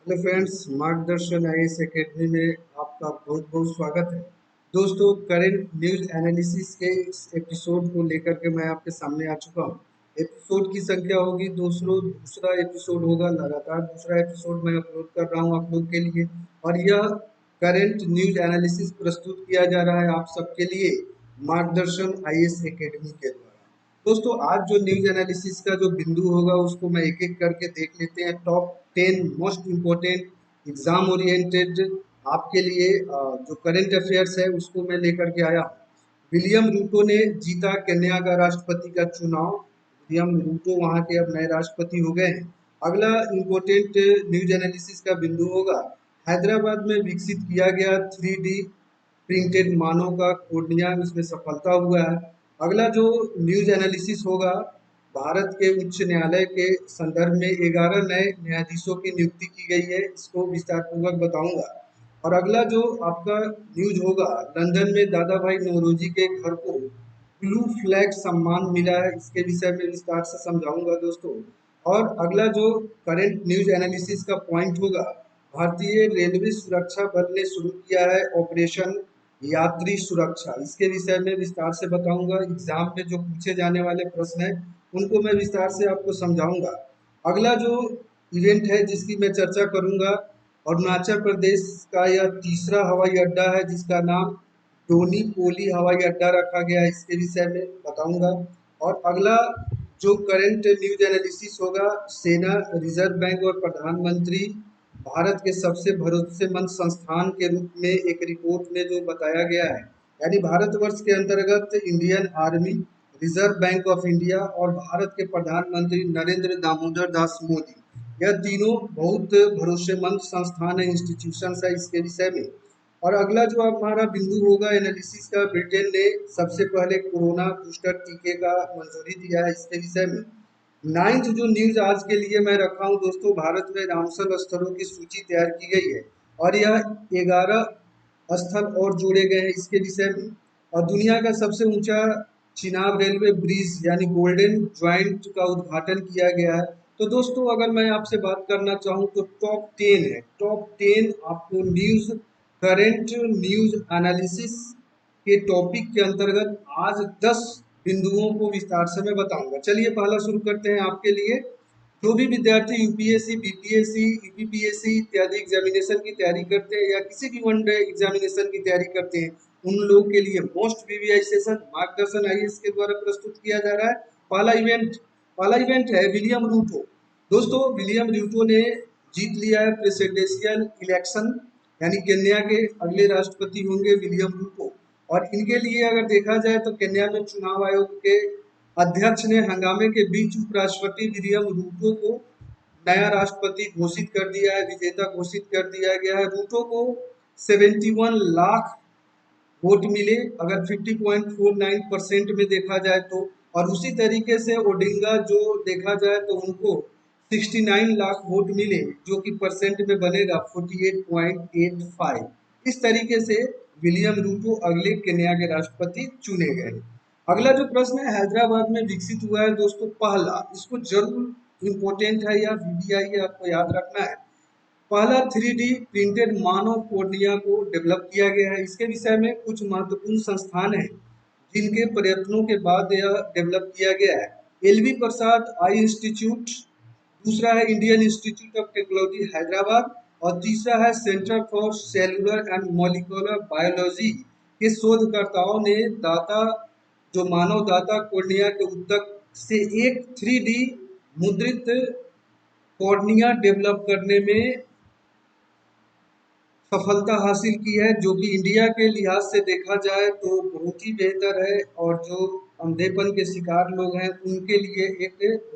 Hello friends, मार्गदर्शन IAS academy में आपका बहुत बहुत स्वागत है। दोस्तों, करंट न्यूज एनालिसिस के इस एपिसोड को लेकर के मैं आपके सामने आ चुका हूँ। एपिसोड की संख्या होगी दोस्तों, दूसरा एपिसोड होगा। लगातार दूसरा एपिसोड मैं अपलोड कर रहा हूँ आप लोग के लिए, और यह करंट न्यूज एनालिसिस प्रस्तुत किया जा रहा है आप सबके लिए मार्गदर्शन आईएएस एकेडमी के द्वारा। दोस्तों, आज जो न्यूज एनालिसिस का जो बिंदु होगा उसको मैं एक एक करके देख लेते हैं। Top 10 most important exam oriented आपके लिए जो करंट अफेयर्स है उसको मैं लेकर के आया हूँ। विलियम रूटो ने जीता केन्या का राष्ट्रपति का चुनाव। विलियम रूटो वहाँ के अब नए राष्ट्रपति हो गए हैं। अगला इम्पोर्टेंट न्यूज एनालिसिस का बिंदु होगा, हैदराबाद में विकसित किया गया 3D प्रिंटेड मानव का पूर्णिया इसमें सफलता हुआ है। अगला जो न्यूज एनालिसिस होगा, भारत के उच्च न्यायालय के संदर्भ में 11 नए न्यायाधीशों की नियुक्ति की गई है, इसको विस्तार पूर्वक बताऊंगा। और अगला जो आपका न्यूज होगा, लंदन में दादा भाई नौरोजी के घर को ब्लू फ्लैग सम्मान मिला है, इसके विषय में विस्तार से समझाऊंगा दोस्तों। और अगला जो करंट न्यूज एनालिसिस का पॉइंट होगा, भारतीय रेलवे सुरक्षा बल ने शुरू किया है ऑपरेशन यात्री सुरक्षा, इसके विषय में विस्तार से बताऊंगा। एग्जाम में जो पूछे जाने वाले प्रश्न हैं उनको मैं विस्तार से आपको समझाऊंगा। अगला जो इवेंट है जिसकी मैं चर्चा करूंगा, अरुणाचल प्रदेश का यह तीसरा हवाई अड्डा है जिसका नाम डोनी पोली हवाई अड्डा रखा गया है, इसके विषय में बताऊंगा। और अगला जो करंट न्यूज एनालिसिस होगा, सेना, रिजर्व बैंक और प्रधानमंत्री भारत के सबसे भरोसेमंद संस्थान के रूप में एक रिपोर्ट में जो बताया गया है, यानी भारतवर्ष के अंतर्गत Indian army, reserve bank of India और भारत के प्रधानमंत्री नरेंद्र दामोदर दास मोदी, यह तीनों बहुत भरोसेमंद संस्थान है, इंस्टीट्यूशन है, इसके विषय में। और अगला जो हमारा बिंदु होगा एनालिसिस का, ब्रिटेन ने सबसे पहले कोरोना बूस्टर टीके का मंजूरी दिया है, इसके विषय में। नाइन्थ जो न्यूज आज के लिए मैं रखा हूँ दोस्तों, भारत में रामसर स्थलों की सूची तैयार की गई है और यह 11 स्थल और जोड़े गए हैं, इसके विषय में। और दुनिया का सबसे ऊंचा चिनाब रेलवे ब्रिज यानी गोल्डन ज्वाइंट का उद्घाटन किया गया है। तो दोस्तों, अगर मैं आपसे बात करना चाहूँ तो टॉप 10 है, टॉप 10 आपको न्यूज, करंट न्यूज एनालिसिस के टॉपिक के अंतर्गत आज 10 बिंदुओं को विस्तार से मैं बताऊंगा। चलिए पहला शुरू करते हैं आपके लिए। जो भी विद्यार्थी यूपीएससी, बीपीएससी, यूपीपीएससी इत्यादि एग्जामिनेशन की तैयारी करते हैं या किसी भी वन डे एग्जामिनेशन की तैयारी करते हैं, उन लोगों के लिए मोस्ट वीवीआई सेशन मार्गदर्शन आईएएस के द्वारा प्रस्तुत किया जा रहा है। पहला इवेंट है विलियम रूटो। दोस्तों, विलियम रूटो ने जीत लिया है प्रेसिडेंशियल इलेक्शन, यानी केन्या के अगले राष्ट्रपति होंगे विलियम रूटो। और इनके लिए अगर देखा जाए तो केन्या में चुनाव आयोग के अध्यक्ष ने हंगामे के बीच उपराष्ट्रपति विलियम रूटो को नया राष्ट्रपति घोषित कर दिया है, विजेता घोषित कर दिया गया है। रूटो को 71 लाख वोट मिले अगर 50.49% में देखा जाए तो। और उसी तरीके से ओडिंगा जो देखा जाए तो उनको 69 लाख वोट मिले, जो कि परसेंट में बनेगा 48.85। इस तरीके से विलियम रूटो अगले केन्या के राष्ट्रपति चुने गए। अगला जो प्रश्न है, हैदराबाद में विकसित हुआ है दोस्तों पहला, इसको जरूर इम्पोर्टेंट है, या वीवीआई है, आपको याद रखना है। पहला 3D प्रिंटेड मानव कोर्निया को डेवलप किया गया है, इसके विषय में कुछ महत्वपूर्ण संस्थान हैं जिनके प्रयत्नों के बाद यह डेवलप किया गया है। एलवी प्रसाद आई इंस्टीट्यूट, दूसरा है Indian institute of technology Hyderabad, और तीसरा है centre for cellular and molecular biology के शोधकर्ताओं ने दाता, जो मानव दाता कोर्निया के उत्तक से एक 3D मुद्रित कॉर्निया डेवलप करने में सफलता हासिल की है, जो कि इंडिया के लिहाज से देखा जाए तो बहुत ही बेहतर है, और जो अंधेपन के शिकार लोग हैं उनके लिए एक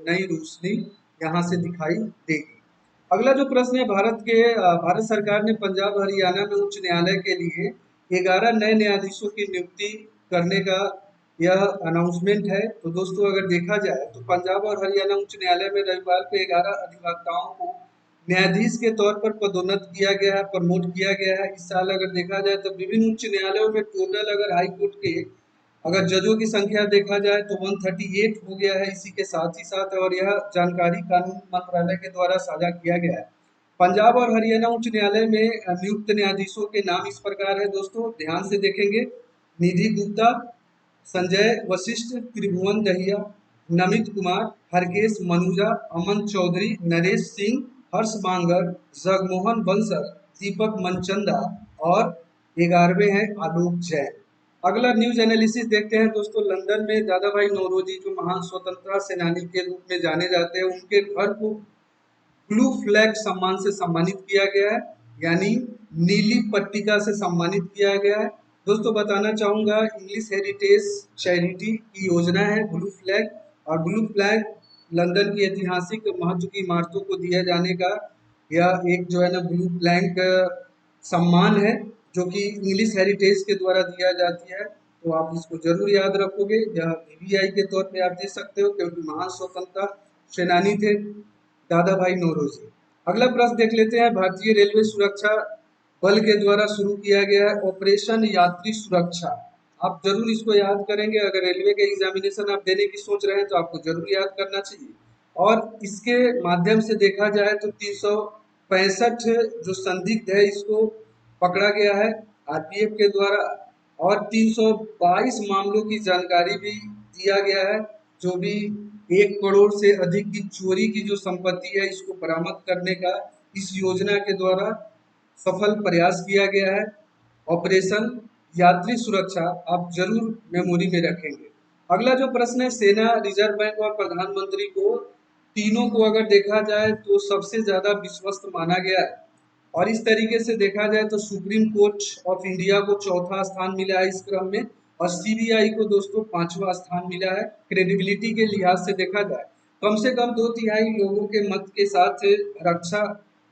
नई रोशनी यहाँ से दिखाई देगी। अगला जो प्रश्न है, भारत सरकार ने पंजाब हरियाणा में उच्च न्यायालय के लिए 11 नए न्यायाधीशों की नियुक्ति करने का यह अनाउंसमेंट है। तो दोस्तों, अगर देखा जाए तो पंजाब और हरियाणा उच्च न्यायालय में रविवार को 11 अधिवक्ताओं को न्यायाधीश के तौर पर पदोन्नत किया गया है, प्रमोट किया गया है। इस साल अगर देखा जाए तो विभिन्न उच्च न्यायालयों में टोटल अगर हाई कोर्ट के अगर जजों की संख्या देखा जाए तो 138 हो गया है, इसी के साथ ही साथ, और यह जानकारी कानून मंत्रालय के द्वारा साझा किया गया है। पंजाब और हरियाणा उच्च न्यायालय में नियुक्त न्यायाधीशों के नाम इस प्रकार है दोस्तों, ध्यान से देखेंगे। निधि गुप्ता, संजय वशिष्ठ, त्रिभुवन दहिया, नमित कुमार, हरकेश मनुजा, अमन चौधरी, नरेश सिंह, हर्ष मांगर, जगमोहन बंसल, दीपक मनचंदा और 11वें हैं आलोक जैन। अगला न्यूज एनालिसिस देखते हैं दोस्तों। लंदन में दादा भाई नौरोजी जो महान स्वतंत्रता सेनानी के रूप में जाने जाते हैं, उनके घर को ब्लू फ्लैग सम्मान से सम्मानित किया गया है, यानी नीली पट्टिका से सम्मानित किया गया है। दोस्तों बताना चाहूंगा, इंग्लिश हेरिटेज चैरिटी की योजना है ब्लू फ्लैग, और ब्लू फ्लैग लंदन की ऐतिहासिक महत्व की इमारतों को दिया जाने का यह एक जो है ना ब्लू फ्लैग सम्मान है, जो कि इंग्लिश हेरिटेज के द्वारा दिया जाती है। तो आप इसको जरूर याद रखोगे, यह वीवीआई के तौर पे आप दे सकते हो, क्योंकि महान स्वतंत्रता सेनानी थे दादा भाई नौरोजी। अगला प्रश्न देख लेते हैं। भारतीय रेलवे सुरक्षा बल के द्वारा शुरू किया गया है ऑपरेशन यात्री सुरक्षा। आप जरूर इसको याद करेंगे, अगर रेलवे के एग्जामिनेशन आप देने की सोच रहे हैं तो आपको जरूर याद करना चाहिए। और इसके माध्यम से देखा जाए तो 365 जो संदिग्ध है इसको पकड़ा गया है आरपीएफ के द्वारा, और 322 मामलों की जानकारी भी दिया गया है। जो भी 1 करोड़ से अधिक की चोरी की जो संपत्ति है इसको बरामद करने का इस योजना के द्वारा सफल प्रयास किया गया है। ऑपरेशन यात्री सुरक्षा आप जरूर मेमोरी में रखेंगे। अगला जो प्रश्न है, सेना, रिजर्व बैंक और प्रधानमंत्री को तीनों को अगर देखा जाए तो सबसे ज्यादा विश्वस्त माना गया है। और इस तरीके से देखा जाए तो सुप्रीम कोर्ट ऑफ इंडिया को चौथा स्थान मिला है इस क्रम में, और सीबीआई को दोस्तों 5वां स्थान मिला है। क्रेडिबिलिटी के लिहाज से देखा जाए, कम से कम 2/3 लोगों के मत के साथ रक्षा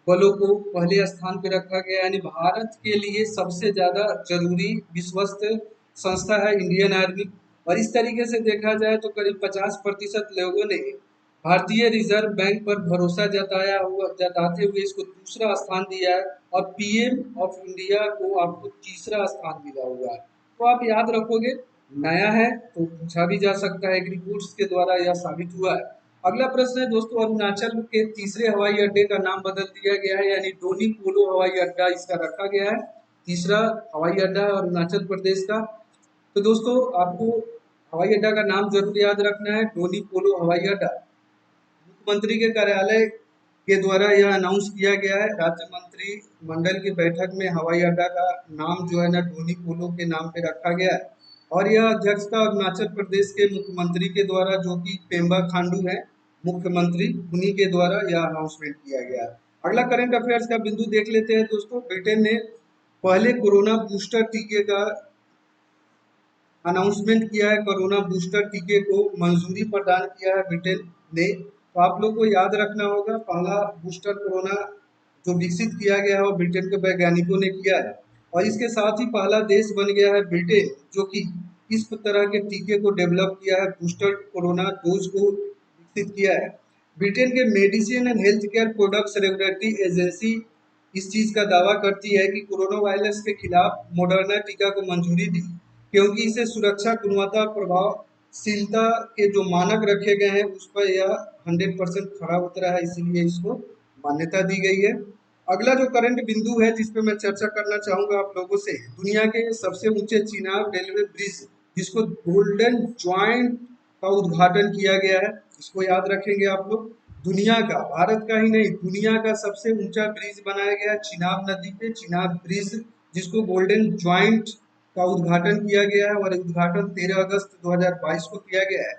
बलों को पहले स्थान पर रखा गया, यानी भारत के लिए सबसे ज्यादा जरूरी विश्वस्त संस्था है इंडियन आर्मी। और इस तरीके से देखा जाए तो करीब 50% लोगों ने भारतीय रिजर्व बैंक पर भरोसा जताते हुए इसको दूसरा स्थान दिया है, और पीएम ऑफ इंडिया को आपको तीसरा स्थान मिला हुआ है। तो आप याद रखोगे, नया है तो पूछा भी जा सकता है, रिपोर्ट्स के द्वारा यह साबित हुआ है। अगला प्रश्न है दोस्तों, अरुणाचल के तीसरे हवाई अड्डे का नाम बदल दिया गया है, यानी डोनी पोलो हवाई अड्डा इसका रखा गया है। तीसरा हवाई अड्डा है अरुणाचल प्रदेश का। तो दोस्तों आपको हवाई अड्डा का नाम जरूर याद रखना है, डोनी पोलो हवाई अड्डा। मुख्यमंत्री के कार्यालय के द्वारा यह अनाउंस किया गया है। राज्य मंत्री मंडल की बैठक में हवाई अड्डा का नाम जो है ना डोनी पोलो के नाम पे रखा गया है, और यह अध्यक्षता अरुणाचल प्रदेश के मुख्यमंत्री के द्वारा, जो कि पेम्बा खांडू है मुख्यमंत्री, उन्हीं के द्वारा यह अनाउंसमेंट किया गया है। अगला करंट अफेयर्स का बिंदु देख लेते हैं दोस्तों। ब्रिटेन ने पहले कोरोना बूस्टर टीके का अनाउंसमेंट किया है, कोरोना बूस्टर टीके को मंजूरी प्रदान किया है ब्रिटेन ने। तो आप लोग को याद रखना होगा, पहला बूस्टर कोरोना जो विकसित किया गया है वो ब्रिटेन के वैज्ञानिकों ने किया है, और इसके साथ ही पहला देश बन गया है ब्रिटेन जो कि इस तरह के टीके को डेवलप किया है, बूस्टर कोरोना डोज को विकसित किया है। ब्रिटेन के medicine and health care products regulatory agency इस चीज का दावा करती है कि कोरोना वायरस के खिलाफ मॉडर्ना टीका को मंजूरी दी, क्योंकि इसे सुरक्षा, गुणवत्ता, प्रभावशीलता के जो मानक रखे गए हैं उस पर यह 100% खरा उतरा है, इसीलिए इसको मान्यता दी गई है। अगला जो करंट बिंदु है जिस पे मैं चर्चा करना चाहूंगा आप लोगों से, दुनिया के सबसे ऊंचे चिनाब रेलवे ब्रिज जिसको गोल्डन ज्वाइंट का उद्घाटन किया गया है, इसको याद रखेंगे आप लोग। दुनिया का, भारत का ही नहीं, दुनिया का सबसे ऊंचा ब्रिज बनाया गया चिनाब नदी पे, चिनाब ब्रिज, जिसको गोल्डन ज्वाइंट का उद्घाटन किया गया है, और उद्घाटन 13 अगस्त 2022 को किया गया है।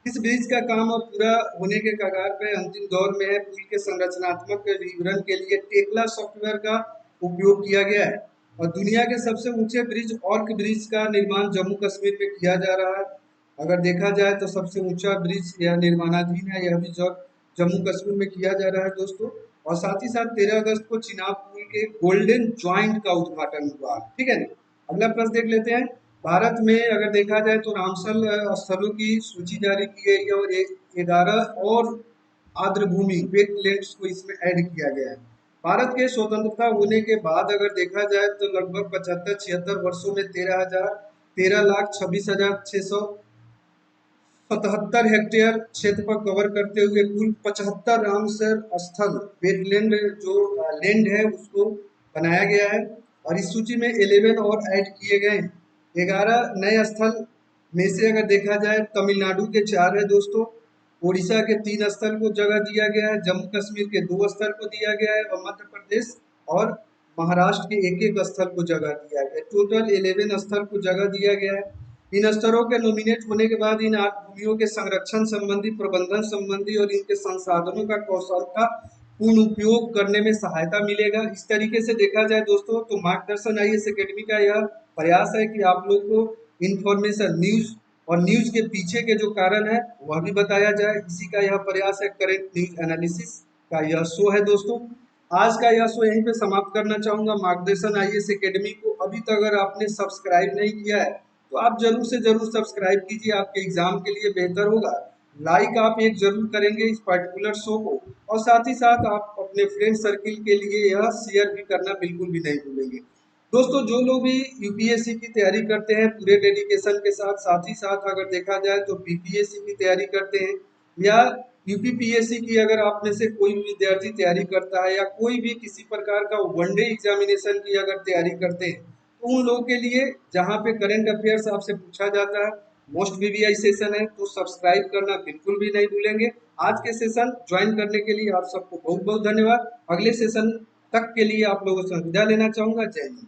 इस ब्रिज का काम अब पूरा होने के कगार पे अंतिम दौर में है। पुल के संरचनात्मक विवरण के लिए टेक्ला सॉफ्टवेयर का उपयोग किया गया है, और दुनिया के सबसे ऊंचे ब्रिज ऑर्क ब्रिज का निर्माण जम्मू कश्मीर में किया जा रहा है। अगर देखा जाए तो सबसे ऊंचा ब्रिज यह निर्माणाधीन है, यह भी जम्मू कश्मीर में किया जा रहा है दोस्तों। और साथ ही साथ 13 अगस्त को चिनाब पुल के गोल्डन ज्वाइंट का उद्घाटन हुआ, ठीक है ना। अगला प्रश्न देख लेते हैं। भारत में अगर देखा जाए तो रामसल स्थलों की सूची जारी की गई है, और 11 और आर्द्र भूमि वेटलैंड्स को इसमें ऐड किया गया है। भारत के स्वतंत्रता होने के बाद अगर देखा जाए तो लगभग 75-76 वर्षों में 13 लाख 26,600 77 हेक्टेयर क्षेत्र पर कवर करते हुए कुल 75 रामसर स्थल वेटलैंड जो लैंड है उसको बनाया गया है। और इस सूची में 11 और ऐड किए गए हैं। 11 नए स्थल में से अगर देखा जाए तमिलनाडु के 4 है दोस्तों, उड़ीसा के 3 स्थल को जगह दिया गया है, जम्मू कश्मीर के 2 स्थल को दिया गया है और मध्य प्रदेश और महाराष्ट्र के एक एक स्थल को जगह दिया गया है। टोटल 11 स्थल को जगह दिया गया है। इन स्तरों के नॉमिनेट होने के बाद इन आठ भूमियों के संरक्षण संबंधी, प्रबंधन संबंधी और इनके संसाधनों का कौशलता पूर्ण उपयोग करने में सहायता मिलेगा। इस तरीके से देखा जाए दोस्तों तो मार्गदर्शन आईएएस एकेडमी का यह प्रयास है कि आप लोग को इंफॉर्मेशन न्यूज और न्यूज के पीछे के जो कारण है वह भी बताया जाए। इसी का यह प्रयास है करंट न्यूज एनालिसिस का यह शो है दोस्तों। आज का यह शो यहीं पे समाप्त करना चाहूंगा। मार्गदर्शन आईएएस एकेडमी को अभी तक अगर आपने सब्सक्राइब नहीं किया है तो आप जरूर से जरूर सब्सक्राइब कीजिए, आपके एग्जाम के लिए बेहतर होगा। लाइक आप एक जरूर करेंगे इस पर्टिकुलर शो को, और साथ ही साथ आप अपने फ्रेंड सर्किल के लिए यह शेयर भी करना बिल्कुल भी नहीं भूलेंगे। दोस्तों जो लोग भी यूपीएससी की तैयारी करते हैं पूरे डेडिकेशन के साथ, साथ ही साथ अगर देखा जाए तो बीपीएससी की तैयारी करते हैं या यूपीपीएससी की, अगर आप में से कोई भी विद्यार्थी तैयारी करता है या कोई भी किसी प्रकार का वनडे एग्जामिनेशन की अगर तैयारी करते हैं तो उन लोगों के लिए जहाँ पे करंट अफेयर्स आपसे पूछा जाता है, मोस्ट वीवीआई सेशन है, तो सब्सक्राइब करना बिल्कुल भी नहीं भूलेंगे। आज के सेशन ज्वाइन करने के लिए आप सबको बहुत बहुत धन्यवाद। अगले सेशन तक के लिए आप लोगों से विदा लेना चाहूंगा। जय हिंद।